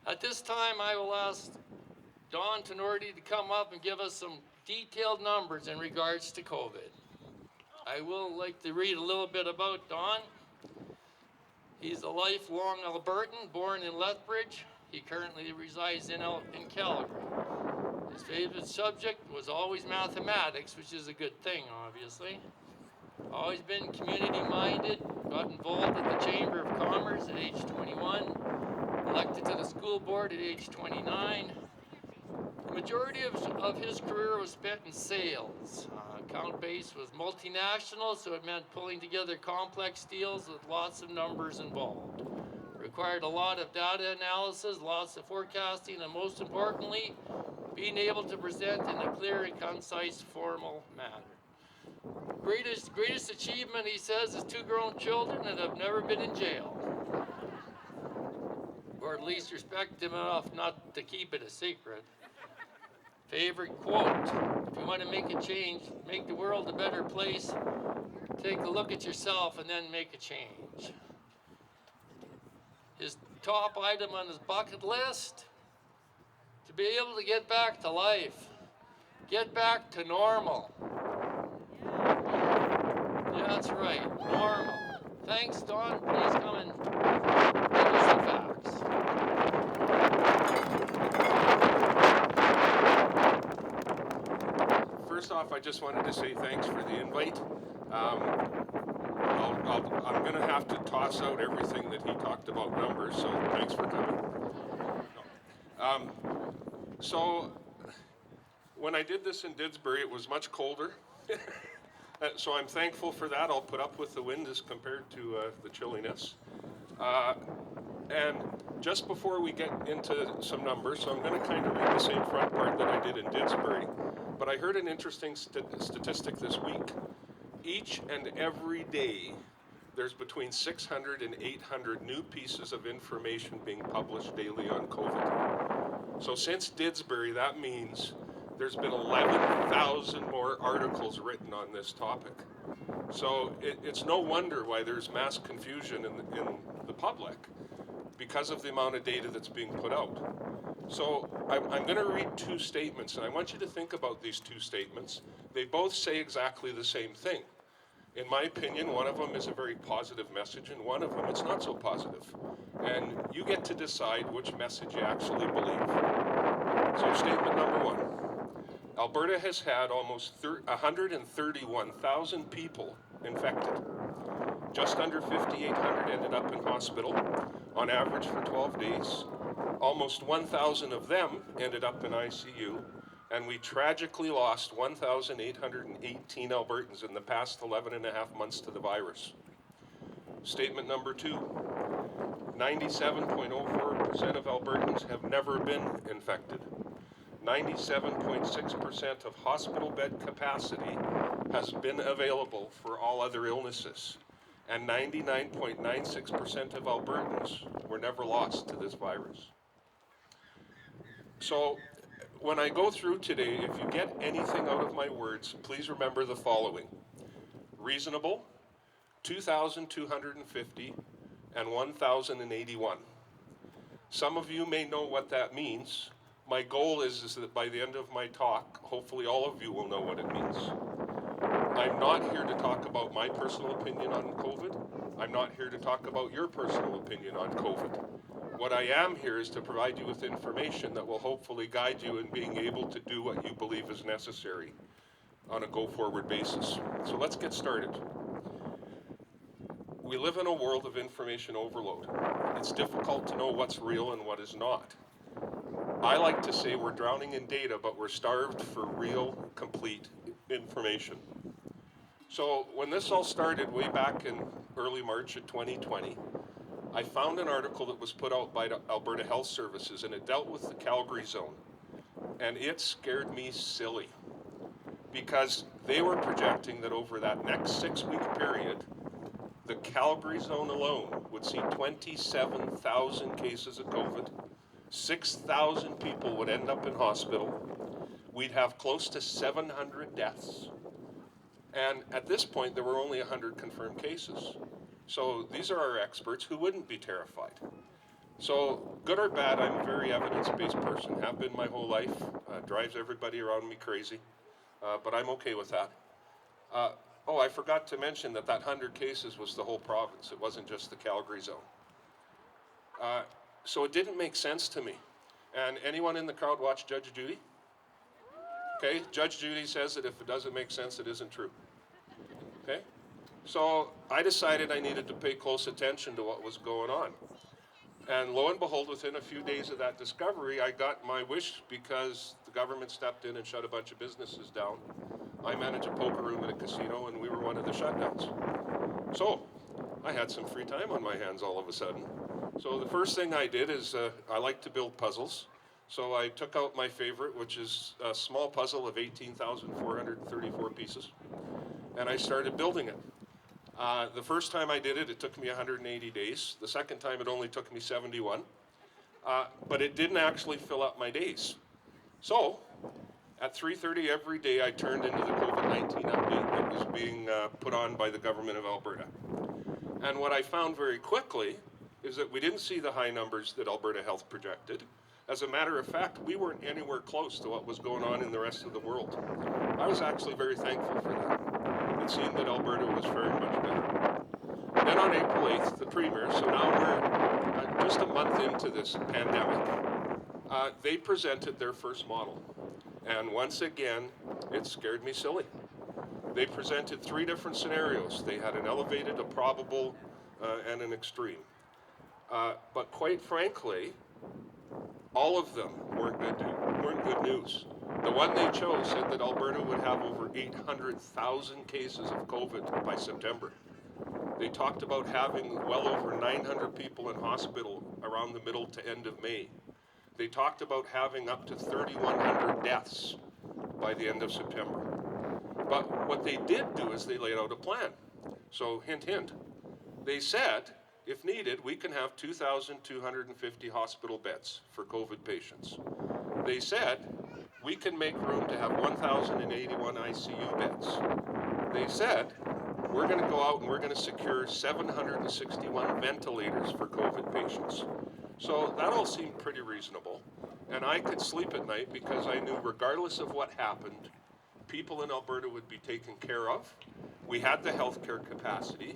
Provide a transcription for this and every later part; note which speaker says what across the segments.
Speaker 1: At this time, I will ask Don Tenorti to come up and give us some detailed numbers in regards to COVID. I will like to read a little bit about Don. He's a lifelong Albertan, born in Lethbridge. He currently resides in Calgary. His favorite subject was always mathematics, which is a good thing, obviously. Always been community-minded, got involved in the Chamber of Commerce at age 21, elected to the school board at age 29. The majority of his career was spent in sales. Account base was multinational, so it meant pulling together complex deals with lots of numbers involved. Required a lot of data analysis, lots of forecasting, and most importantly, being able to present in a clear and concise, formal manner. Greatest achievement, he says, is 2 grown children that have never been in jail. Or at least respect them enough not to keep it a secret. Favorite quote: if you want to make a change, make the world a better place, take a look at yourself and then make a change. His top item on his bucket list: to be able to get back to life, get back to normal. Yeah, that's right, normal. Thanks, Don. Please come and give us the facts.
Speaker 2: First off, I just wanted to say thanks for the invite. I'm going to have to toss out everything that he talked about numbers, so thanks for coming. So when I did this in Didsbury, it was much colder. So I'm thankful for that. I'll put up with the wind as compared to the chilliness. And just before we get into some numbers, so I'm going to kind of read the same front part that I did in Didsbury, but I heard an interesting statistic this week. Each and every day, there's between 600 and 800 new pieces of information being published daily on COVID. So since Didsbury, that means there's been 11,000 more articles written on this topic. So it's no wonder why there's mass confusion in the public because of the amount of data that's being put out. So I'm going to read 2 statements, and I want you to think about these 2 statements. They both say exactly the same thing. In my opinion, one of them is a very positive message, and one of them it's not so positive. And you get to decide which message you actually believe. So statement number 1. Alberta has had almost 131,000 people infected. Just under 5,800 ended up in hospital, on average for 12 days. Almost 1,000 of them ended up in ICU, and we tragically lost 1,818 Albertans in the past 11 and a half months to the virus. Statement number 2, 97.04% of Albertans have never been infected. 97.6% of hospital bed capacity has been available for all other illnesses, and 99.96% of Albertans were never lost to this virus. So when I go through today, if you get anything out of my words, please remember the following. Reasonable, 2,250, and 1,081. Some of you may know what that means. My goal is that by the end of my talk, hopefully all of you will know what it means. I'm not here to talk about my personal opinion on COVID. I'm not here to talk about your personal opinion on COVID. What I am here is to provide you with information that will hopefully guide you in being able to do what you believe is necessary on a go-forward basis. So let's get started. We live in a world of information overload. It's difficult to know what's real and what is not. I like to say we're drowning in data, but we're starved for real, complete information. So when this all started way back in early March of 2020, I found an article that was put out by the Alberta Health Services, and it dealt with the Calgary zone. And it scared me silly because they were projecting that over that next 6-week period, the Calgary zone alone would see 27,000 cases of COVID, 6,000 people would end up in hospital, we'd have close to 700 deaths, and at this point there were only 100 confirmed cases. So these are our experts who wouldn't be terrified. So, good or bad, I'm a very evidence-based person, have been my whole life. Drives everybody around me crazy, but I'm okay with that. Uh, oh, I forgot to mention that 100 cases was the whole province. It wasn't just the Calgary zone. So it didn't make sense to me. And anyone in the crowd watch Judge Judy? Okay, Judge Judy says that if it doesn't make sense, it isn't true. Okay? So I decided I needed to pay close attention to what was going on. And lo and behold, within a few days of that discovery, I got my wish because the government stepped in and shut a bunch of businesses down. I manage a poker room at a casino, and we were one of the shutdowns. So I had some free time on my hands all of a sudden. So the first thing I did is I like to build puzzles. So I took out my favorite, which is a small puzzle of 18,434 pieces, and I started building it. The first time I did it, it took me 180 days. The second time, it only took me 71. But it didn't actually fill up my days. So at 3:30 every day, I turned into the COVID-19 update that was being put on by the government of Alberta. And what I found very quickly is that we didn't see the high numbers that Alberta Health projected. As a matter of fact, we weren't anywhere close to what was going on in the rest of the world. I was actually very thankful for that. It seemed that Alberta was very much better. Then on April 8th, the Premier, so now we're just a month into this pandemic, they presented their first model. And once again, it scared me silly. They presented 3 different scenarios. They had an elevated, a probable, and an extreme. But quite frankly, all of them weren't good news. The one they chose said that Alberta would have over 800,000 cases of COVID by September. They talked about having well over 900 people in hospital around the middle to end of May. They talked about having up to 3,100 deaths by the end of September. But what they did do is they laid out a plan. So hint, hint. They said, if needed, we can have 2,250 hospital beds for COVID patients. They said, we can make room to have 1,081 ICU beds. They said, we're going to go out and we're going to secure 761 ventilators for COVID patients. So that all seemed pretty reasonable. And I could sleep at night because I knew regardless of what happened, people in Alberta would be taken care of. We had the healthcare capacity,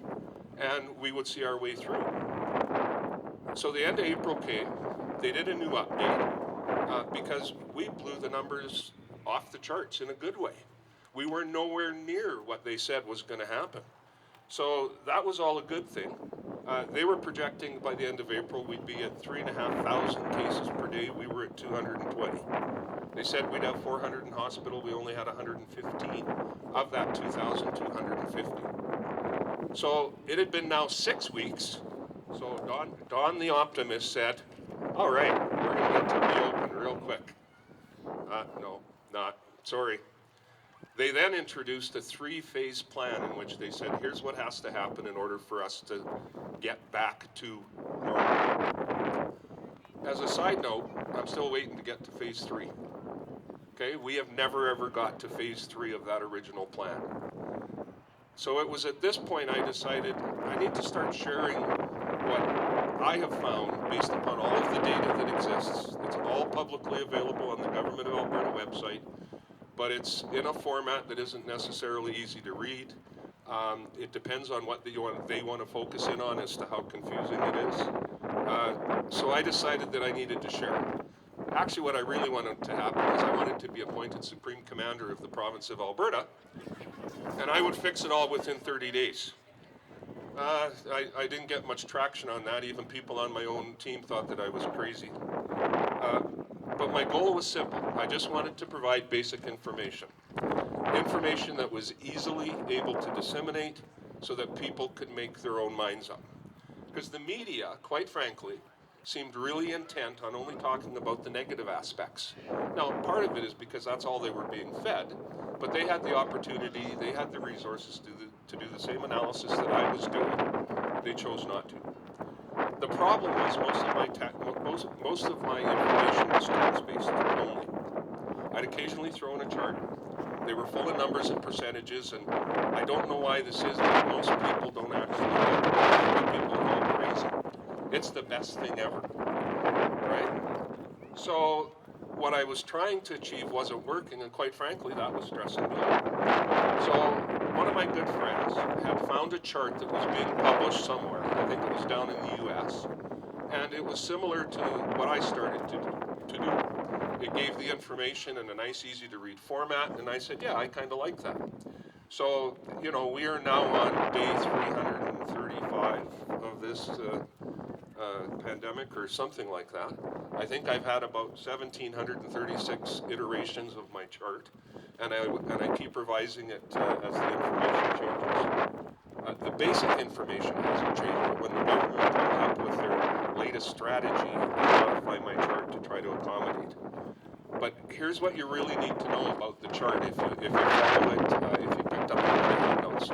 Speaker 2: and we would see our way through. So the end of April came. They did a new update because we blew the numbers off the charts in a good way. We were nowhere near what they said was going to happen. So that was all a good thing. They were projecting by the end of April we'd be at 3,500 cases per day. We were at 220. They said we'd have 400 in hospital. We only had 115 of that 2,250. So it had been now 6 weeks. So Don the optimist said, all right, we're going to get to reopen real quick. No, not. Sorry. They then introduced a 3-phase plan in which they said, here's what has to happen in order for us to get back to normal. As a side note, I'm still waiting to get to phase 3. Okay, we have never ever got to phase 3 of that original plan. So it was at this point I decided I need to start sharing what I have found based upon all of the data that exists. It's all publicly available on the Government of Alberta website, but it's in a format that isn't necessarily easy to read. It depends on what they want to focus in on as to how confusing it is. So I decided that I needed to share it. Actually, what I really wanted to happen is I wanted to be appointed Supreme Commander of the province of Alberta, and I would fix it all within 30 days. I didn't get much traction on that. Even people on my own team thought that I was crazy. But my goal was simple. I just wanted to provide basic information. Information that was easily able to disseminate so that people could make their own minds up. Because the media, quite frankly, seemed really intent on only talking about the negative aspects. Now, part of it is because that's all they were being fed, but they had the opportunity, they had the resources to do the same analysis that I was doing. They chose not to. The problem was most of my information was text-based only. I'd occasionally throw in a chart. They were full of numbers and percentages, and I don't know why this is, but most people don't actually know. People are all crazy. It's the best thing ever. right? So what I was trying to achieve wasn't working, and quite frankly, that was stressing me out. So one of my good friends had found a chart that was being published somewhere. I think it was down in the US. And it was similar to what I started to do. It gave the information in a nice, easy to read format, and I said, yeah, I kind of like that. So, you know, we are now on day 335 of this pandemic or something like that. I think I've had about 1,736 iterations of my chart, and I keep revising it as the information changes. The basic information hasn't changed, but when the government comes up with their latest strategy, I modify my chart to try to accommodate. But here's what you really need to know about the chart if you follow it, if you picked up one of the handouts.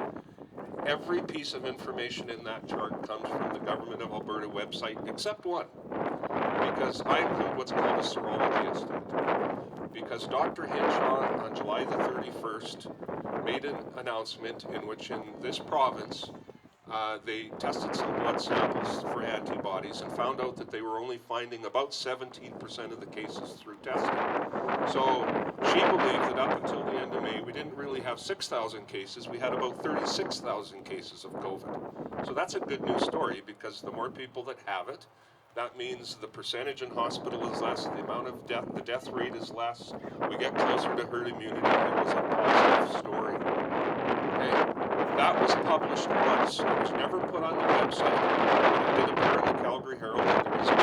Speaker 2: Every piece of information in that chart comes from the Government of Alberta website, except one, because I include what's called a serology estimate. Because Dr. Hinshaw on July the 31st made an announcement in which in this province they tested some blood samples for antibodies and found out that they were only finding about 17% of the cases through testing. So she believed that up until the end of May, we didn't really have 6,000 cases, we had about 36,000 cases of COVID. So that's a good news story, because the more people that have it, that means the percentage in hospital is less, the amount of death, the death rate is less, we get closer to herd immunity. It was a positive story. Okay? That was published once. It was never put on the website, but it did appear in the Calgary Herald, and there is so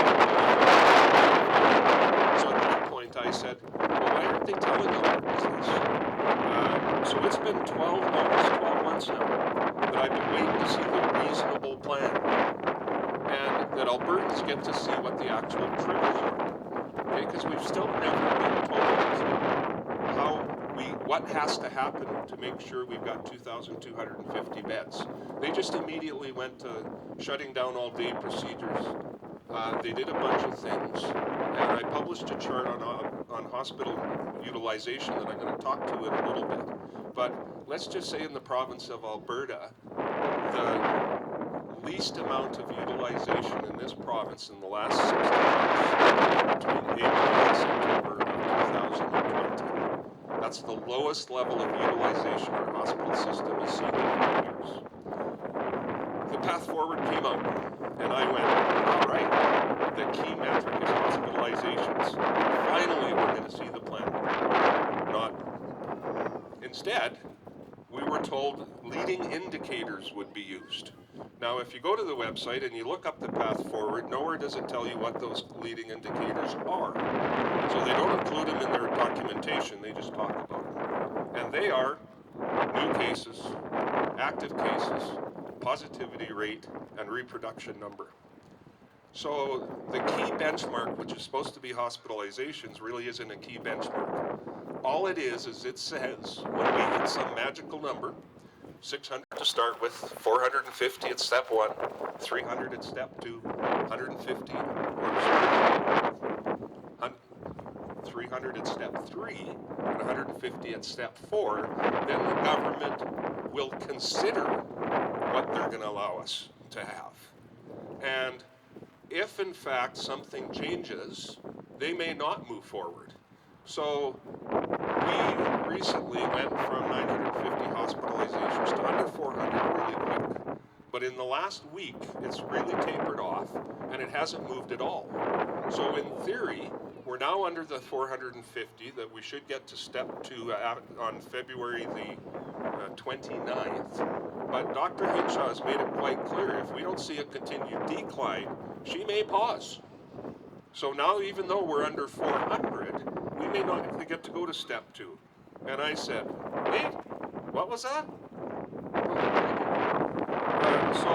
Speaker 2: at that point I said, well, why aren't they telling Albertans this? So it's been almost 12 months now that I've been waiting to see the reasonable plan, and that Albertans get to see what the actual triggers are. Okay, because we've still never been told what has to happen to make sure we've got 2,250 beds. They just immediately went to shutting down all day procedures. They did a bunch of things, and I published a chart on hospital utilization that I'm going to talk to in a little bit. But let's just say in the province of Alberta, the least amount of utilization in this province in the last 6 months, between April and September of 2020. That's the lowest level of utilization our hospital system has seen in 5 years. The path forward came out, and I went, all right, the key metric is hospitalizations. Finally, we're going to see the plan. Not. Instead, we were told leading indicators would be used. Now, if you go to the website and you look up the path forward, nowhere does it tell you what those leading indicators are. So they don't include them in their documentation, they just talk about them. And they are new cases, active cases, positivity rate, and reproduction number. So the key benchmark, which is supposed to be hospitalizations, really isn't a key benchmark. All it is it says when we hit some magical number, 600 to start with, 450 at step 1, 300 at step 2, 150, or 300 at step 3, and 150 at step 4, then the government will consider what they're going to allow us to have. And if in fact something changes, they may not move forward. So we recently went from 950 hospitalizations to under 400 really quick. But in the last week, it's really tapered off, and it hasn't moved at all. So in theory, we're now under the 450 that we should get to step 2 on February the 29th. But Dr. Hinshaw has made it quite clear, if we don't see a continued decline, she may pause. So now, even though we're under 400, we may not get to go to step 2. And I said, wait, what was that? So,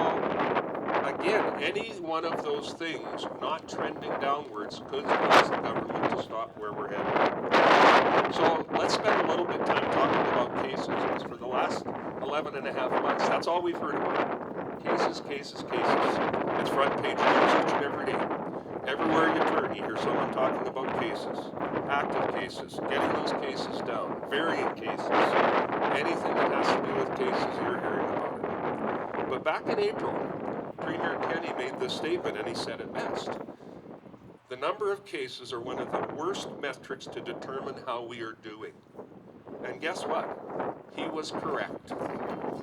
Speaker 2: again, any one of those things not trending downwards could cause the government to stop where we're headed. So let's spend a little bit of time talking about cases. Because for the last 11 and a half months, that's all we've heard about. Cases, cases, cases. It's front page news each and every day. Everywhere you turn, you hear someone talking about cases, active cases, getting those cases down, variant cases, anything that has to do with cases, you're hearing about it. But back in April, Premier Kenney made this statement, and he said it best. The number of cases are one of the worst metrics to determine how we are doing. And guess what? He was correct.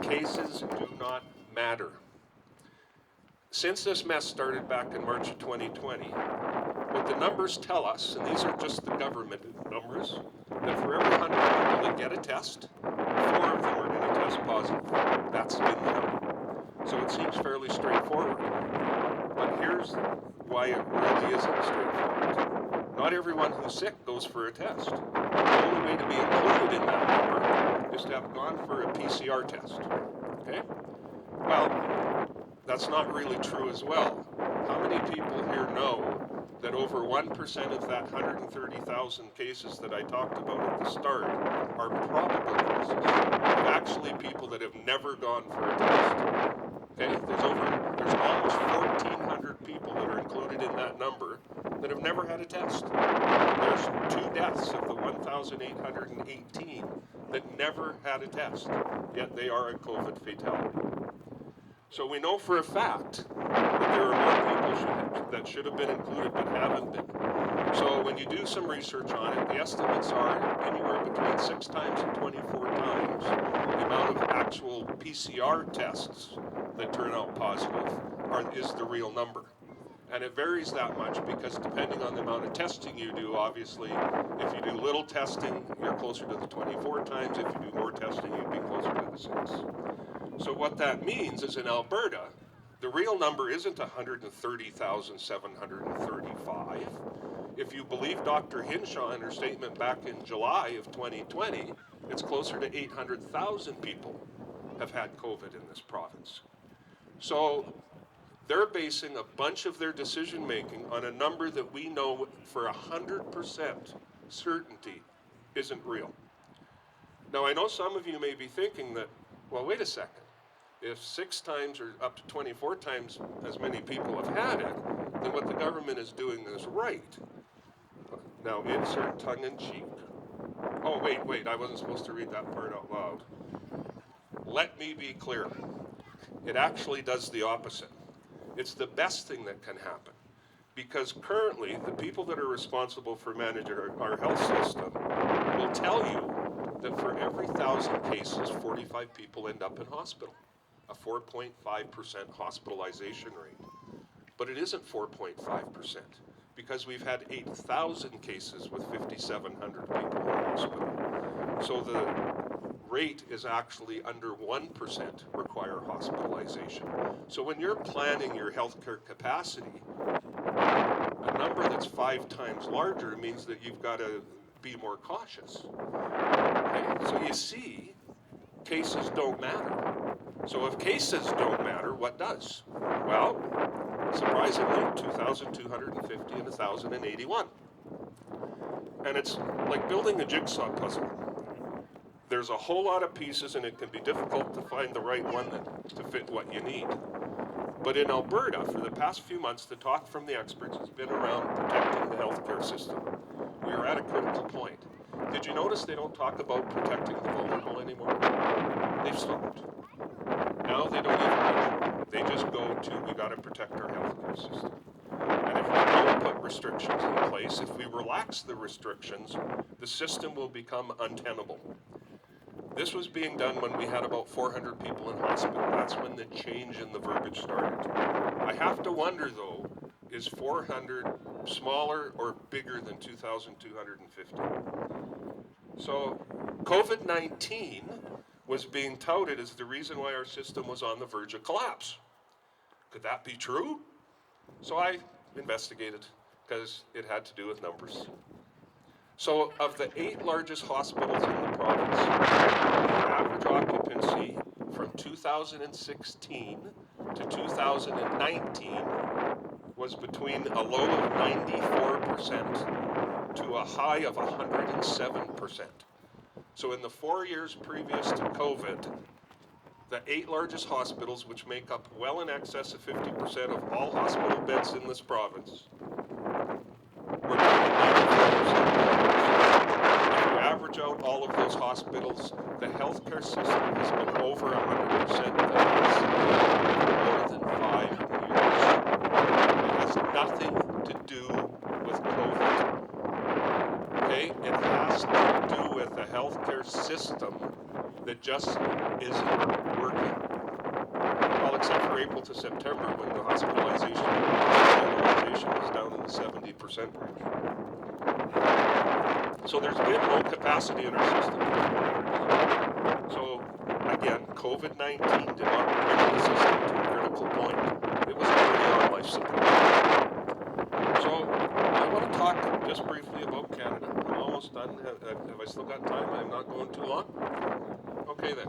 Speaker 2: Cases do not matter. Since this mess started back in March of 2020, what the numbers tell us, and these are just the government numbers, that for every 100 people that get a test, 4 of them are going to test positive. That's been the number. So it seems fairly straightforward. But here's why it really isn't straightforward. Not everyone who's sick goes for a test. The only way to be included in that number is to have gone for a PCR test. Okay? Well, that's not really true as well. How many people here know that over 1% of that 130,000 cases that I talked about at the start are probable cases? Actually, people that have never gone for a test. Okay, there's almost 1,400 people that are included in that number that have never had a test. There's 2 deaths of the 1,818 that never had a test, yet they are a COVID fatality. So we know for a fact that there are more people that should have been included but haven't been. So when you do some research on it, the estimates are anywhere between 6 times and 24 times the amount of actual PCR tests that turn out positive is the real number. And it varies that much because depending on the amount of testing you do, obviously, if you do little testing, you're closer to the 24 times. If you do more testing, you'd be closer to the 6. So what that means is in Alberta, the real number isn't 130,735. If you believe Dr. Hinshaw in her statement back in July of 2020, it's closer to 800,000 people have had COVID in this province. So they're basing a bunch of their decision making on a number that we know for 100% certainty isn't real. Now I know some of you may be thinking that, well, wait a second. If 6 times or up to 24 times as many people have had it, then what the government is doing is right. Now insert tongue in cheek. Oh, wait, I wasn't supposed to read that part out loud. Let me be clear. It actually does the opposite. It's the best thing that can happen. Because currently, the people that are responsible for managing our health system will tell you that for every 1,000 cases, 45 people end up in hospital. A 4.5% hospitalization rate. But it isn't 4.5% because we've had 8,000 cases with 5,700 people in hospital. So the rate is actually under 1% require hospitalization. So when you're planning your healthcare capacity, a number that's 5 times larger means that you've got to be more cautious. Okay? So you see, cases don't matter. So if cases don't matter, what does? Well, surprisingly, 2,250 and 1,081. And it's like building a jigsaw puzzle. There's a whole lot of pieces and it can be difficult to find the right one to fit what you need. But in Alberta, for the past few months, the talk from the experts has been around protecting the healthcare system. We are at a critical point. Did you notice they don't talk about protecting the vulnerable anymore? They've stopped. Now they don't even mention it. They just go to, we got to protect our healthcare system. And if we don't put restrictions in place, if we relax the restrictions, the system will become untenable. This was being done when we had about 400 people in hospital. That's when the change in the verbiage started. I have to wonder, though, is 400 smaller or bigger than 2,250? So COVID-19 was being touted as the reason why our system was on the verge of collapse. Could that be true? So I investigated because it had to do with numbers. So of the 8 largest hospitals in the province, the average occupancy from 2016 to 2019 was between a low of 94% to a high of 107%. So in the 4 years previous to COVID, the 8 largest hospitals, which make up well in excess of 50% of all hospital beds in this province, were doing 94%. If you average out all of those hospitals, the healthcare system has been over 100% for more than 5 years. It has nothing to do Okay, it has to do with a healthcare system that just isn't working. Well, except for April to September when the hospitalization was down in the 70% range. So there's been low capacity in our system. So again, COVID-19 did not bring the system to a critical point. It was already on life support. So I want to talk just briefly about Canada. I'm almost done. Have I still got time? I'm not going too long? Okay then.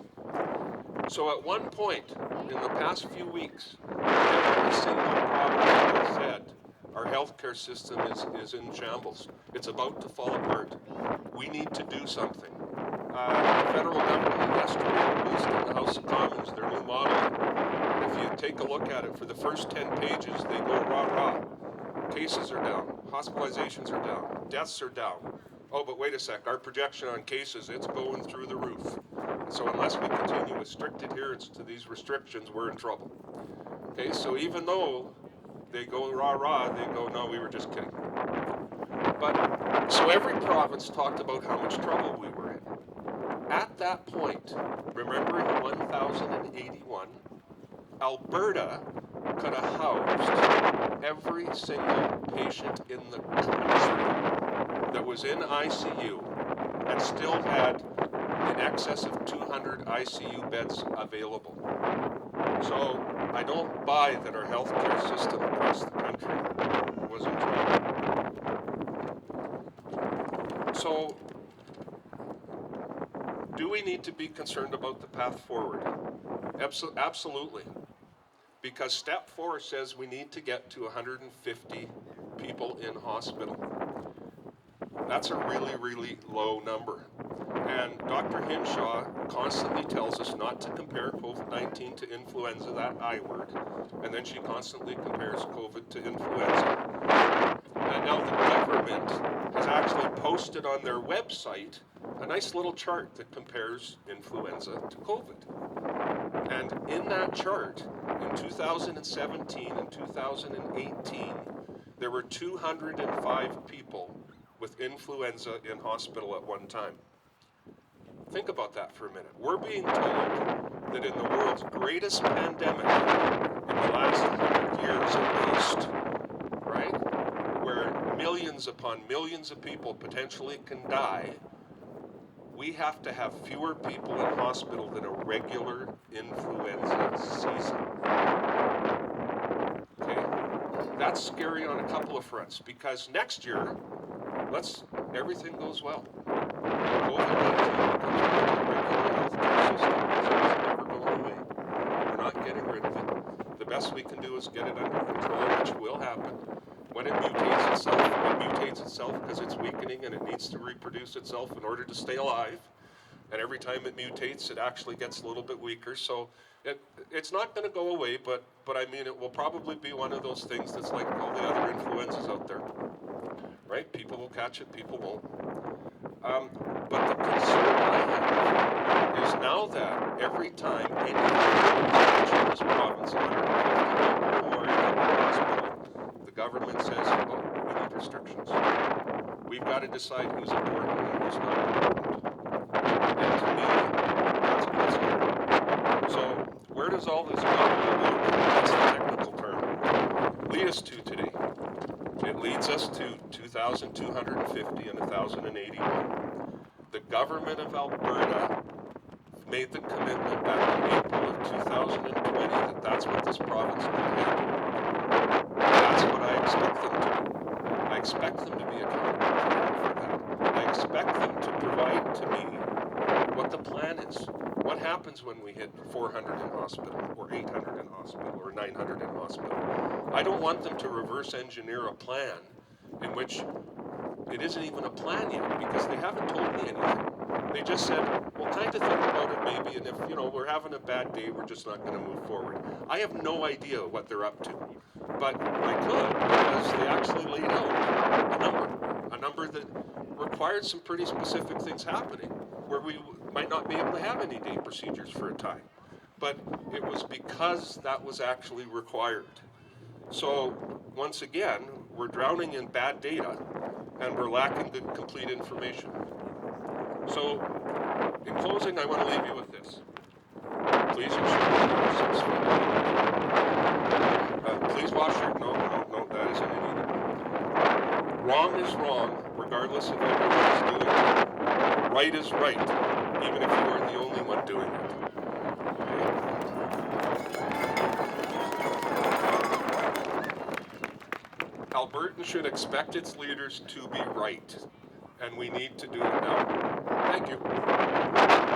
Speaker 2: So at one point in the past few weeks, every single province has said our healthcare system is in shambles. It's about to fall apart. We need to do something. The federal government yesterday released in the House of Commons their new model. If you take a look at it, for the first 10 pages, they go rah-rah. Cases are down, hospitalizations are down, deaths are down. Oh, but wait a sec, our projection on cases, it's going through the roof. So unless we continue with strict adherence to these restrictions, we're in trouble. Okay, so even though they go rah-rah, they go, no, we were just kidding. But, so every province talked about how much trouble we were in. At that point, remember in 1081, Alberta could have housed every single patient in the country that was in ICU and still had in excess of 200 ICU beds available. So I don't buy that our healthcare system across the country was in trouble. So do we need to be concerned about the path forward? Absolutely. Because step 4 says we need to get to 150 people in hospital. That's a really, really low number. And Dr. Hinshaw constantly tells us not to compare COVID-19 to influenza, that I word, and then she constantly compares COVID to influenza. And now the government has actually posted on their website a nice little chart that compares influenza to COVID. And in that chart, in 2017 and 2018, there were 205 people with influenza in hospital at one time. Think about that for a minute. We're being told that in the world's greatest pandemic, in the last 100 years at least, right, where millions upon millions of people potentially can die, we have to have fewer people in hospital than a regular influenza season. Okay? That's scary on a couple of fronts, because next year, everything goes well. COVID-19 becomes part of the regular healthcare system, so it's never going away. We're not getting rid of it. The best we can do is get it under control, which will happen. When it mutates itself because it's weakening and it needs to reproduce itself in order to stay alive. And every time it mutates, it actually gets a little bit weaker. So it's not going to go away, but I mean, it will probably be one of those things that's like all the other influenzas out there. Right? People will catch it, people won't. But the concern I have is now that every time any in this province, 150 people or more in the hospital, the government says, oh, we need restrictions. We've got to decide who's important and who's not important. And to me, that's a concern. So where does all this go? That's the technical term. Lead us to today. It leads us to 2,250 and 1,081. The government of Alberta made the commitment back in April of 2020 that that's what this province would handle. That's what I expect them to do. I expect them to be accountable for that. I expect them to provide to me what the plan is. What happens when we hit 400 in hospital, or 800 in hospital, or 900 in hospital? I don't want them to reverse engineer a plan in which it isn't even a plan yet, because they haven't told me anything. They just said, we'll kind of think about it maybe, and if, we're having a bad day, we're just not going to move forward. I have no idea what they're up to, but I could, because they actually laid out a number that required some pretty specific things happening, where we might not be able to have any day procedures for a time. But it was because that was actually required. So, once again, we're drowning in bad data, and we're lacking the complete information. So, in closing, I want to leave you with this. Please ensure that 6 feet. Please wash your, no, that isn't it either. Wrong is wrong, regardless if everyone is doing it. Right is right, even if you are the only one doing it. Albertans should expect its leaders to be right, and we need to do it now. Thank you.